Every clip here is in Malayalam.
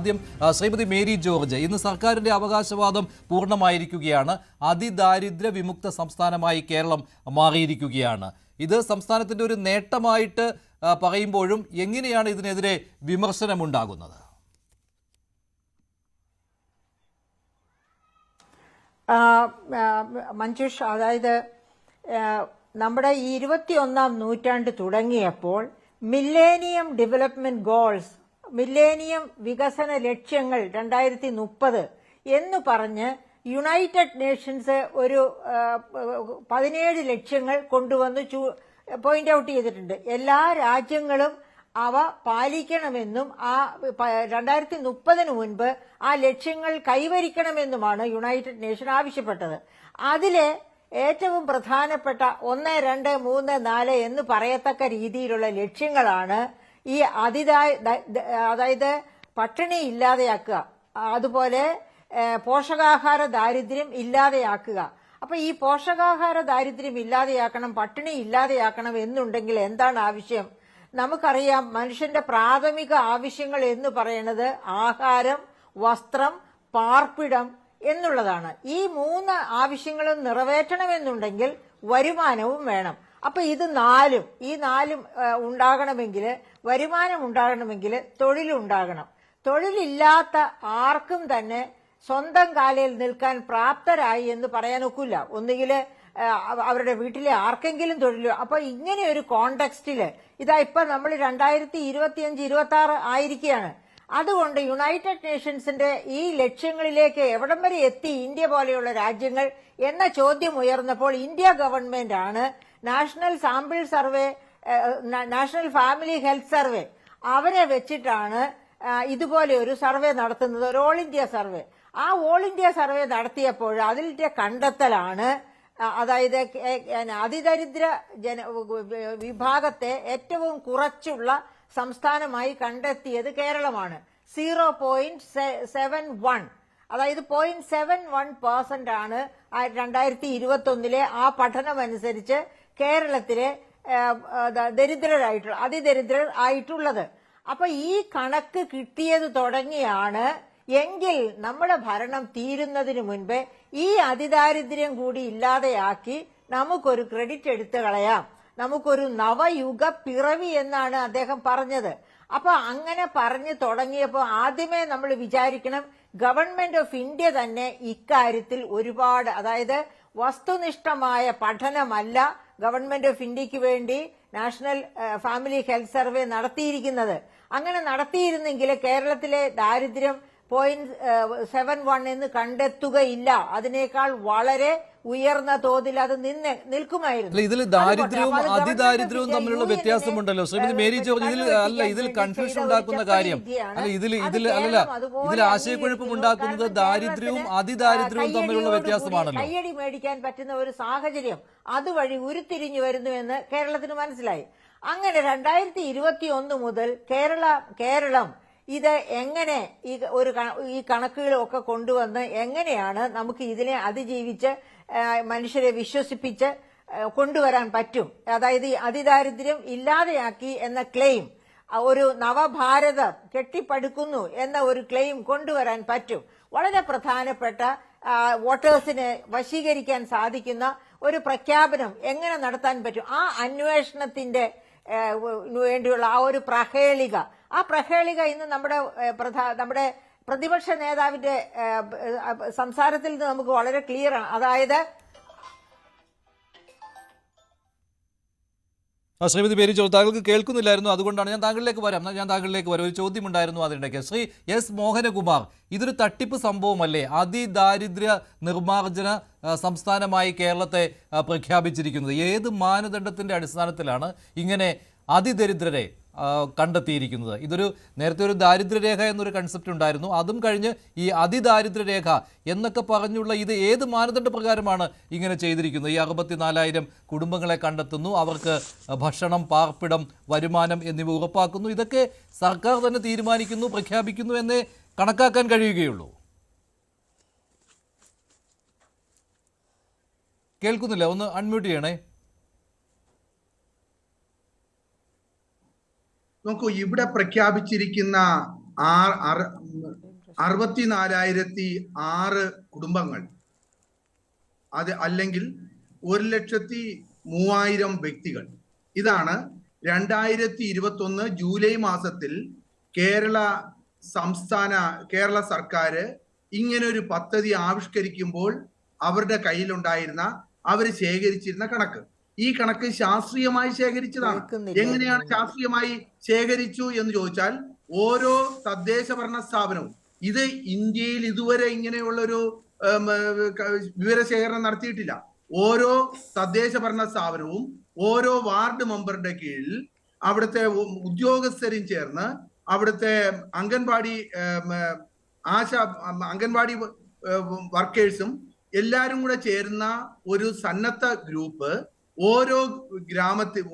ആദ്യം ശ്രീമതി മേരി ജോർജ്, ഇന്ന് സർക്കാരിന്റെ അവകാശവാദം പൂർണ്ണമായിരിക്കുകയാണ്. അതിദാരിദ്ര്യ വിമുക്ത സംസ്ഥാനമായി കേരളം മാറിയിരിക്കുകയാണ്. ഇത് സംസ്ഥാനത്തിന്റെ ഒരു നേട്ടമായിട്ട് പറയുമ്പോഴും എങ്ങനെയാണ് ഇതിനെതിരെ വിമർശനമുണ്ടാകുന്നത്? മഞ്ജുഷ്, അതായത് നമ്മുടെ ഈ 21-ാം നൂറ്റാണ്ട് തുടങ്ങിയപ്പോൾ മില്ലേനിയം ഡെവലപ്മെന്റ് ഗോൾസ്, മില്ലേനിയം വികസന ലക്ഷ്യങ്ങൾ 2030 എന്ന് പറഞ്ഞ് യുണൈറ്റഡ് നേഷൻസ് ഒരു 17 ലക്ഷ്യങ്ങൾ കൊണ്ടുവന്ന് പോയിന്റ് ഔട്ട് ചെയ്തിട്ടുണ്ട്. എല്ലാ രാജ്യങ്ങളും അവ പാലിക്കണമെന്നും ആ 2030 മുൻപ് ആ ലക്ഷ്യങ്ങൾ കൈവരിക്കണമെന്നുമാണ് യുണൈറ്റഡ് നേഷൻ ആവശ്യപ്പെട്ടത്. അതിലെ ഏറ്റവും പ്രധാനപ്പെട്ട 1, 2, 3, 4 എന്ന് പറയത്തക്ക രീതിയിലുള്ള ലക്ഷ്യങ്ങളാണ് ഈ അതായത് പട്ടിണി ഇല്ലാതെയാക്കുക, അതുപോലെ പോഷകാഹാര ദാരിദ്ര്യം ഇല്ലാതെയാക്കുക. അപ്പൊ ഈ പോഷകാഹാര ദാരിദ്ര്യം ഇല്ലാതെയാക്കണം, പട്ടിണി ഇല്ലാതെയാക്കണം എന്നുണ്ടെങ്കിൽ എന്താണ് ആവശ്യം? നമുക്കറിയാം, മനുഷ്യന്റെ പ്രാഥമിക ആവശ്യങ്ങൾ എന്ന് പറയുന്നത് ആഹാരം, വസ്ത്രം, പാർപ്പിടം എന്നുള്ളതാണ്. ഈ 3 ആവശ്യങ്ങളും നിറവേറ്റണമെന്നുണ്ടെങ്കിൽ വരുമാനവും വേണം. അപ്പൊ ഈ നാലും ഉണ്ടാകണമെങ്കിൽ, വരുമാനം ഉണ്ടാകണമെങ്കിൽ തൊഴിലുണ്ടാകണം. തൊഴിലില്ലാത്ത ആർക്കും തന്നെ സ്വന്തം കാലിൽ നിൽക്കാൻ പ്രാപ്തരായി എന്ന് പറയാൻ ഒക്കില്ല. ഒന്നുകിൽ അവരുടെ വീട്ടിലെ ആർക്കെങ്കിലും തൊഴിൽ. അപ്പൊ ഇങ്ങനെ ഒരു കോണ്ടെക്സ്റ്റില് ഇപ്പൊ നമ്മൾ 2025-26 ആയിരിക്കുകയാണ്. അതുകൊണ്ട് യുണൈറ്റഡ് നേഷൻസിന്റെ ഈ ലക്ഷ്യങ്ങളിലേക്ക് എവിടം വരെ എത്തി ഇന്ത്യ പോലെയുള്ള രാജ്യങ്ങൾ എന്ന ചോദ്യം ഉയർന്നപ്പോൾ ഇന്ത്യ ഗവൺമെന്റ് ആണ് national sample survey, national family health survey, അവരെ വെച്ചിട്ടാണ് ഇതുപോലെ ഒരു സർവേ നടത്തുന്നത്, ഒരു ഓൾ ഇന്ത്യ സർവേ. ആ ഓൾ ഇന്ത്യ സർവേ നടത്തിയപ്പോൾ അതിന്റെ കണ്ടെത്തലാണ്, അതായത് അതിദരിദ്ര വിഭാഗത്തെ ഏറ്റവും കുറച്ചുള്ള സംസ്ഥാനമായി കണ്ടെത്തിയത് കേരളമാണ്. 0.71, അതായത് 0.71% ആണ് 2021 ആ പഠനമനുസരിച്ച് കേരളത്തിലെ അതിദരിദ്രർ ആയിട്ടുള്ളത്. അപ്പൊ ഈ കണക്ക് കിട്ടിയത് തുടങ്ങിയാണ് എങ്കിൽ നമ്മുടെ ഭരണം തീരുന്നതിന് മുൻപേ ഈ അതിദാരിദ്ര്യം കൂടി ഇല്ലാതെയാക്കി നമുക്കൊരു ക്രെഡിറ്റ് എടുത്തു കളയാം, നമുക്കൊരു നവയുഗ പിറവി എന്നാണ് അദ്ദേഹം പറഞ്ഞത്. അപ്പൊ അങ്ങനെ പറഞ്ഞു തുടങ്ങിയപ്പോൾ ആദ്യമേ നമ്മൾ വിചാരിക്കണം, ഗവൺമെന്റ് ഓഫ് ഇന്ത്യ തന്നെ ഇക്കാര്യത്തിൽ ഒരുപാട്, അതായത് വസ്തുനിഷ്ഠമായ പഠനമല്ല ഗവൺമെന്റ് ഓഫ് ഇന്ത്യക്ക് വേണ്ടി നാഷണൽ ഫാമിലി ഹെൽത്ത് സർവേ നടത്തിയിരിക്കുന്നത്. അങ്ങനെ നടത്തിയിരുന്നെങ്കിൽ കേരളത്തിലെ ദാരിദ്ര്യം 0.71 എന്ന് കണ്ടെത്തുകയില്ല, അതിനേക്കാൾ വളരെ ഉയർന്ന തോതിൽ അത് നിൽക്കുമായിരുന്നു. ഇതിൽ ദാരിദ്ര്യവും അതിദാരിദ്ര്യവും തമ്മിലുള്ള വ്യത്യാസമുണ്ടല്ലോ ശ്രീമതി മേരി ജോർജ്. ഇതിൽ കൺഫ്യൂഷൻ ഉണ്ടാക്കുന്ന കാര്യം ഇതിൽ ആശയക്കുഴപ്പം ഉണ്ടാക്കുന്നത് ദാരിദ്ര്യവും അതിദാരിദ്ര്യവും തമ്മിലുള്ള വ്യത്യാസമാണല്ലോ. കയ്യടി മേടിക്കാൻ പറ്റുന്ന ഒരു സാഹചര്യം അതുവഴി ഉരുത്തിരിഞ്ഞു വരുന്നു എന്ന് കേരളത്തിന് മനസ്സിലായി. അങ്ങനെ 2021 മുതൽ കേരളം ഇത് എങ്ങനെ ഈ കണക്കുകളൊക്കെ കൊണ്ടുവന്ന് എങ്ങനെയാണ് നമുക്ക് ഇതിനെ അതിജീവിച്ച് മനുഷ്യരെ വിശ്വസിപ്പിച്ച് കൊണ്ടുവരാൻ പറ്റും, അതായത് അതിദാരിദ്ര്യം ഇല്ലാതെയാക്കി എന്ന ക്ലെയിം, ഒരു നവഭാരതം കെട്ടിപ്പടുക്കുന്നു എന്ന ഒരു ക്ലെയിം കൊണ്ടുവരാൻ പറ്റും. വളരെ പ്രധാനപ്പെട്ട വോട്ടേഴ്സിനെ വശീകരിക്കാൻ സാധിക്കുന്ന ഒരു പ്രഖ്യാപനം എങ്ങനെ നടത്താൻ പറ്റും, ആ അന്വേഷണത്തിന്റെ വേണ്ടിയുള്ള ആ ഒരു പ്രഹേളിക, ആ പ്രഹേളിക ഇന്ന് നമ്മുടെ പ്രതിപക്ഷ നേതാവിന്റെ സംസാരത്തിൽ നിന്ന് നമുക്ക് വളരെ ക്ലിയർ ആണ്. അതായത് ശ്രീമതി മേരി ജോർജ്, താങ്കൾക്ക് കേൾക്കുന്നില്ലായിരുന്നു, അതുകൊണ്ടാണ് ഞാൻ താങ്കളിലേക്ക് വരാം. ഒരു ചോദ്യമുണ്ടായിരുന്നു അതിനിടയ്ക്ക്. ശ്രീ എസ് മോഹനകുമാർ, ഇതൊരു തട്ടിപ്പ് സംഭവമല്ലേ? അതിദാരിദ്ര്യ നിർമ്മാർജ്ജന സംസ്ഥാനമായി കേരളത്തെ പ്രഖ്യാപിച്ചിരിക്കുന്നത് ഏത് മാനദണ്ഡത്തിന്റെ അടിസ്ഥാനത്തിലാണ് ഇങ്ങനെ അതിദരിദ്രരെ കണ്ടെത്തിയിരിക്കുന്നത്? നേരത്തെ ഒരു ദാരിദ്ര്യരേഖ എന്നൊരു കൺസെപ്റ്റ് ഉണ്ടായിരുന്നു, അതും കഴിഞ്ഞ് ഈ അതിദാരിദ്ര്യരേഖ എന്നൊക്കെ പറഞ്ഞുള്ള ഇത് ഏത് മാനദണ്ഡ പ്രകാരമാണ് ഇങ്ങനെ ചെയ്തിരിക്കുന്നത്? ഈ 64,000 കുടുംബങ്ങളെ കണ്ടെത്തുന്നു, അവർക്ക് ഭക്ഷണം, പാർപ്പിടം, വരുമാനം എന്നിവ ഉറപ്പാക്കുന്നു. ഇതൊക്കെ സർക്കാർ തന്നെ തീരുമാനിക്കുന്നു, പ്രഖ്യാപിക്കുന്നു എന്നേ കണക്കാക്കാൻ കഴിയുകയുള്ളൂ. കേൾക്കുന്നില്ല, ഒന്ന് അൺമ്യൂട്ട് ചെയ്യണേ. നോക്കൂ, ഇവിടെ പ്രഖ്യാപിച്ചിരിക്കുന്ന 64,006 കുടുംബങ്ങൾ, അത് അല്ലെങ്കിൽ 1,03,000 വ്യക്തികൾ. ഇതാണ് 2021 ജൂലൈ മാസത്തിൽ കേരള സർക്കാർ ഇങ്ങനെ ഒരു പദ്ധതി ആവിഷ്കരിക്കുമ്പോൾ അവരുടെ കയ്യിലുണ്ടായിരുന്ന, അവർ ശേഖരിച്ചിരുന്ന കണക്ക്. ഈ കണക്ക് ശാസ്ത്രീയമായി ശേഖരിച്ചതാണ്. എങ്ങനെയാണ് ശാസ്ത്രീയമായി ശേഖരിച്ചു എന്ന് ചോദിച്ചാൽ, ഓരോ തദ്ദേശ ഭരണ സ്ഥാപനവും, ഇത് ഇന്ത്യയിൽ ഇതുവരെ ഇങ്ങനെയുള്ളൊരു വിവരശേഖരണം നടത്തിയിട്ടില്ല. ഓരോ തദ്ദേശ ഭരണ സ്ഥാപനവും ഓരോ വാർഡ് മെമ്പറുടെ കീഴിൽ അവിടുത്തെ ഉദ്യോഗസ്ഥരും ചേർന്ന്, അവിടുത്തെ അംഗൻവാടി വർക്കേഴ്സും എല്ലാരും കൂടെ ചേരുന്ന ഒരു സന്നദ്ധ ഗ്രൂപ്പ് ഓരോ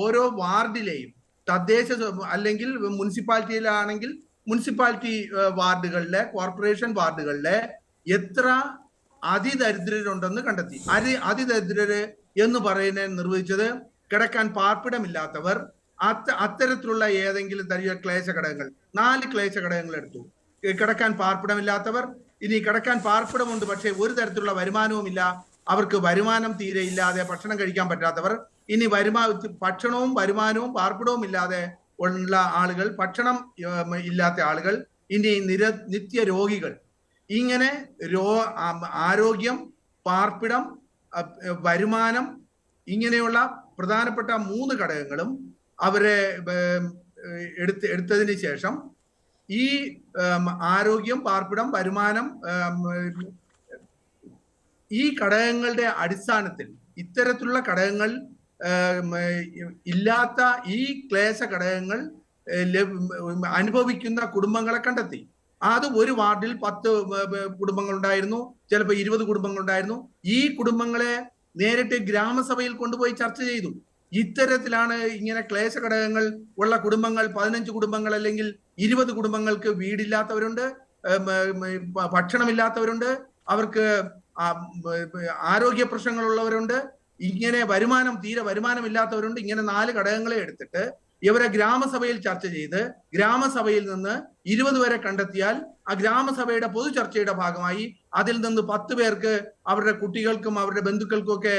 ഓരോ വാർഡിലെയും തദ്ദേശ അല്ലെങ്കിൽ മുനിസിപ്പാലിറ്റിയിലാണെങ്കിൽ മുനിസിപ്പാലിറ്റി വാർഡുകളിലെ, കോർപ്പറേഷൻ വാർഡുകളിലെ എത്ര അതിദരിദ്രരുണ്ടെന്ന് കണ്ടെത്തി. അതിദരിദ്രര് എന്ന് പറയുന്നത് നിർവചിച്ചത് കിടക്കാൻ പാർപ്പിടമില്ലാത്തവർ, അത്തരത്തിലുള്ള ഏതെങ്കിലും തരം ക്ലേശ ഘടകങ്ങൾ, 4 ക്ലേശ ഘടകങ്ങൾ എടുത്തു. കിടക്കാൻ പാർപ്പിടമില്ലാത്തവർ, ഇനി കിടക്കാൻ പാർപ്പിടമുണ്ട് പക്ഷെ ഒരു തരത്തിലുള്ള വരുമാനവുമില്ല, അവർക്ക് വരുമാനം തീരെ ഇല്ലാതെ ഭക്ഷണം കഴിക്കാൻ പറ്റാത്തവർ, ഇനി ഭക്ഷണവും വരുമാനവും പാർപ്പിടവും ഇല്ലാതെ ഉള്ള ആളുകൾ, ഭക്ഷണം ഇല്ലാത്ത ആളുകൾ, ഇനി നിത്യ രോഗികൾ. ഇങ്ങനെ ആരോഗ്യം, പാർപ്പിടം, വരുമാനം, ഇങ്ങനെയുള്ള പ്രധാനപ്പെട്ട 3 ഘടകങ്ങളും അവരെ എടുത്തതിന് ശേഷം ഈ ആരോഗ്യം, പാർപ്പിടം, വരുമാനം, ഈ ഘടകങ്ങളുടെ അടിസ്ഥാനത്തിൽ ഇത്തരത്തിലുള്ള ഘടകങ്ങൾ ഇല്ലാത്ത ഈ ക്ലേശ ഘടകങ്ങൾ അനുഭവിക്കുന്ന കുടുംബങ്ങളെ കണ്ടെത്തി. അത് ഒരു വാർഡിൽ 10 കുടുംബങ്ങൾ ഉണ്ടായിരുന്നു, ചിലപ്പോൾ 20 കുടുംബങ്ങൾ ഉണ്ടായിരുന്നു. ഈ കുടുംബങ്ങളെ നേരിട്ട് ഗ്രാമസഭയിൽ കൊണ്ടുപോയി ചർച്ച ചെയ്തു. ഇത്തരത്തിലാണ് ഇങ്ങനെ ക്ലേശ ഘടകങ്ങൾ ഉള്ള കുടുംബങ്ങൾ, 15 കുടുംബങ്ങൾ അല്ലെങ്കിൽ 20 കുടുംബങ്ങൾക്ക് വീടില്ലാത്തവരുണ്ട്, ഭക്ഷണമില്ലാത്തവരുണ്ട്, അവർക്ക് ആരോഗ്യ പ്രശ്നങ്ങളുള്ളവരുണ്ട്, ഇങ്ങനെ തീരെ വരുമാനമില്ലാത്തവരുണ്ട്. ഇങ്ങനെ 4 ഘടകങ്ങളെ എടുത്തിട്ട് ഇവരെ ഗ്രാമസഭയിൽ ചർച്ച ചെയ്ത് ഗ്രാമസഭയിൽ നിന്ന് 20 വരെ കണ്ടെത്തിയാൽ ആ ഗ്രാമസഭയുടെ പൊതു ചർച്ചയുടെ ഭാഗമായി അതിൽ നിന്ന് 10 പേർക്ക് അവരുടെ കുട്ടികൾക്കും അവരുടെ ബന്ധുക്കൾക്കും ഒക്കെ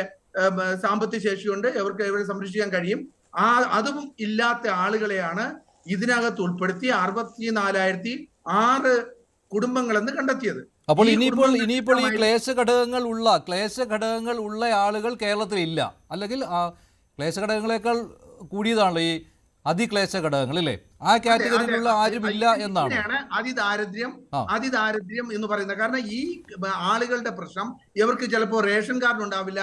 സാമ്പത്തിക ശേഷിയുണ്ട്, ഇവരെ സംരക്ഷിക്കാൻ കഴിയും. അതും ഇല്ലാത്ത ആളുകളെയാണ് ഇതിനകത്ത് ഉൾപ്പെടുത്തി 64,006 കുടുംബങ്ങളെന്ന് കണ്ടെത്തിയത്. അപ്പോൾ ഇനിയിപ്പോൾ ഈ ക്ലേശ ഘടകങ്ങൾ ഉള്ള ആളുകൾ കേരളത്തിൽ ഇല്ല, അല്ലെങ്കിൽ ക്ലേശ ഘടകങ്ങളെക്കാൾ കൂടിയതാണല്ലോ ഈ അതിക്ലേശ ഘടകങ്ങൾ, അല്ലേ? ആ കാറ്റഗറിയിലുള്ള ആരുമില്ല എന്നാണ് അതിദാരിദ്ര്യം എന്ന് പറയുന്നത്. കാരണം ഈ ആളുകളുടെ പ്രശ്നം, ഇവർക്ക് ചിലപ്പോൾ റേഷൻ കാർഡ് ഉണ്ടാവില്ല,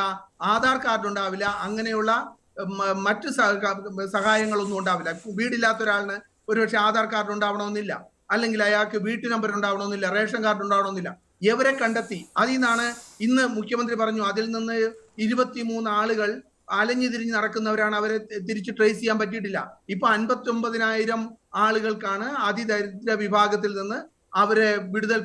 ആധാർ കാർഡ് ഉണ്ടാവില്ല, അങ്ങനെയുള്ള മറ്റു സഹായങ്ങളൊന്നും ഉണ്ടാവില്ല. വീടില്ലാത്ത ഒരാളിന് ഒരുപക്ഷെ ആധാർ കാർഡ് ഉണ്ടാവണമെന്നില്ല, അല്ലെങ്കിൽ അയാൾക്ക് വീട്ടു നമ്പർ ഉണ്ടാവണമെന്നില്ല, റേഷൻ കാർഡ് ഉണ്ടാവണമെന്നില്ല. ഇവരെ കണ്ടെത്തി. അതിൽ നിന്നാണ് ഇന്ന് മുഖ്യമന്ത്രി പറഞ്ഞു, അതിൽ നിന്ന് 23 ആളുകൾ അലഞ്ഞു തിരിഞ്ഞ് നടക്കുന്നവരാണ്, അവരെ തിരിച്ച് ട്രേസ് ചെയ്യാൻ പറ്റിയിട്ടില്ല. ഇപ്പൊ 59,000 ആളുകൾക്കാണ് അതിദരിദ്ര വിഭാഗത്തിൽ നിന്ന് അവരെ വിടുതൽ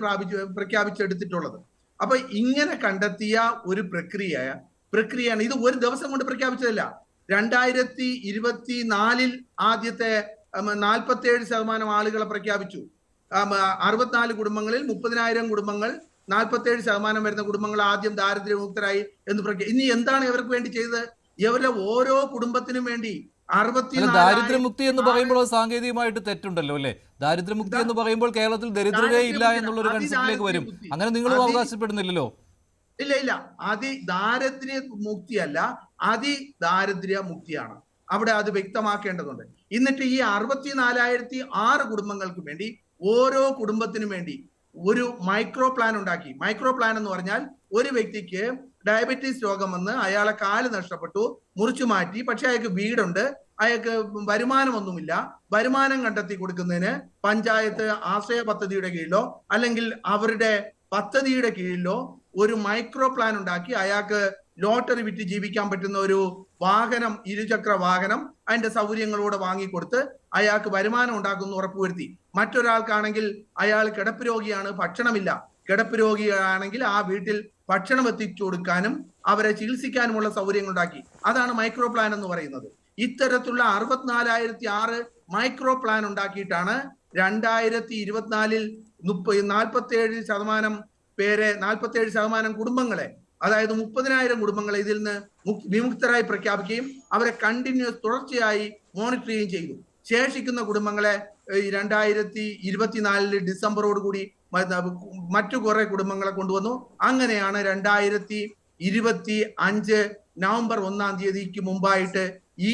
പ്രഖ്യാപിച്ചെടുത്തിട്ടുള്ളത്. അപ്പൊ ഇങ്ങനെ കണ്ടെത്തിയ ഒരു പ്രക്രിയയാണ് ഇത്. ഒരു ദിവസം കൊണ്ട് പ്രഖ്യാപിച്ചതല്ല. 2024 ആദ്യത്തെ 47% ആളുകളെ പ്രഖ്യാപിച്ചു. 64 കുടുംബങ്ങളിൽ 30,000 കുടുംബങ്ങൾ, 47% വരുന്ന കുടുംബങ്ങൾ ആദ്യം ദാരിദ്ര്യമുക്തരായി എന്ന് ഇനി എന്താണ് ഇവർക്ക് വേണ്ടി ചെയ്തത്? ഇവരുടെ ഓരോ കുടുംബത്തിനും വേണ്ടി ദാരിദ്ര്യമുക്തി എന്ന് പറയുമ്പോൾ സാങ്കേതികമായിട്ട് തെറ്റുണ്ടല്ലോ, അല്ലെ? ദാരിദ്ര്യമുക്തി എന്ന് പറയുമ്പോൾ കേരളത്തിൽ ദരിദ്രരേ ഇല്ല എന്നുള്ള ഒരു കൺസെപ്റ്റിലേക്ക് വരും. അങ്ങനെ നിങ്ങളും അവകാശപ്പെടുന്നില്ലല്ലോ. ഇല്ല, ദാരിദ്ര്യ മുക്തിയല്ല, അതിദാരിദ്ര്യ മുക്തിയാണ്. അവിടെ അത് വ്യക്തമാക്കേണ്ടതുണ്ട്. എന്നിട്ട് ഈ 64,006 കുടുംബങ്ങൾക്ക് വേണ്ടി, ഓരോ കുടുംബത്തിനും വേണ്ടി ഒരു മൈക്രോ പ്ലാൻ ഉണ്ടാക്കി. മൈക്രോ പ്ലാൻ എന്ന് പറഞ്ഞാൽ, ഒരു വ്യക്തിക്ക് ഡയബറ്റീസ് രോഗം വന്ന് അയാളെ കാല് നഷ്ടപ്പെട്ടു, മുറിച്ചു മാറ്റി, പക്ഷെ അയാൾക്ക് വീടുണ്ട്, അയാൾക്ക് വരുമാനമൊന്നുമില്ല. വരുമാനം കണ്ടെത്തി കൊടുക്കുന്നതിന് പഞ്ചായത്ത് ആശ്രയ പദ്ധതിയുടെ കീഴിലോ അല്ലെങ്കിൽ അവരുടെ പദ്ധതിയുടെ കീഴിലോ ഒരു മൈക്രോ പ്ലാൻ ഉണ്ടാക്കി അയാൾക്ക് ലോട്ടറി വിറ്റ് ജീവിക്കാൻ പറ്റുന്ന ഒരു വാഹനം, ഇരുചക്ര വാഹനം, അതിന്റെ സൗകര്യങ്ങളോടെ വാങ്ങിക്കൊടുത്ത് അയാൾക്ക് വരുമാനം ഉണ്ടാക്കുന്നു ഉറപ്പുവരുത്തി. മറ്റൊരാൾക്കാണെങ്കിൽ അയാൾ കിടപ്പ് രോഗിയാണ്, ഭക്ഷണമില്ല. കിടപ്പ് രോഗിയാണെങ്കിൽ ആ വീട്ടിൽ ഭക്ഷണം എത്തിച്ചു കൊടുക്കാനും അവരെ ചികിത്സിക്കാനുമുള്ള സൗകര്യങ്ങൾ ഉണ്ടാക്കി. അതാണ് മൈക്രോ പ്ലാൻ എന്ന് പറയുന്നത്. ഇത്തരത്തിലുള്ള 64,006 മൈക്രോ പ്ലാൻ ഉണ്ടാക്കിയിട്ടാണ് 2024 47% കുടുംബങ്ങളെ, അതായത് 30,000 കുടുംബങ്ങളെ ഇതിൽ നിന്ന് വിമുക്തരായി പ്രഖ്യാപിക്കുകയും അവരെ കണ്ടിന്യൂസ് തുടർച്ചയായി മോണിറ്റർ ചെയ്യുകയും ചെയ്തു. ശേഷിക്കുന്ന കുടുംബങ്ങളെ 2024 ഡിസംബറോട് കൂടി മറ്റു കുറെ കുടുംബങ്ങളെ കൊണ്ടുവന്നു. അങ്ങനെയാണ് 2025 നവംബർ 1-ാം തീയതിക്ക് മുമ്പായിട്ട് ഈ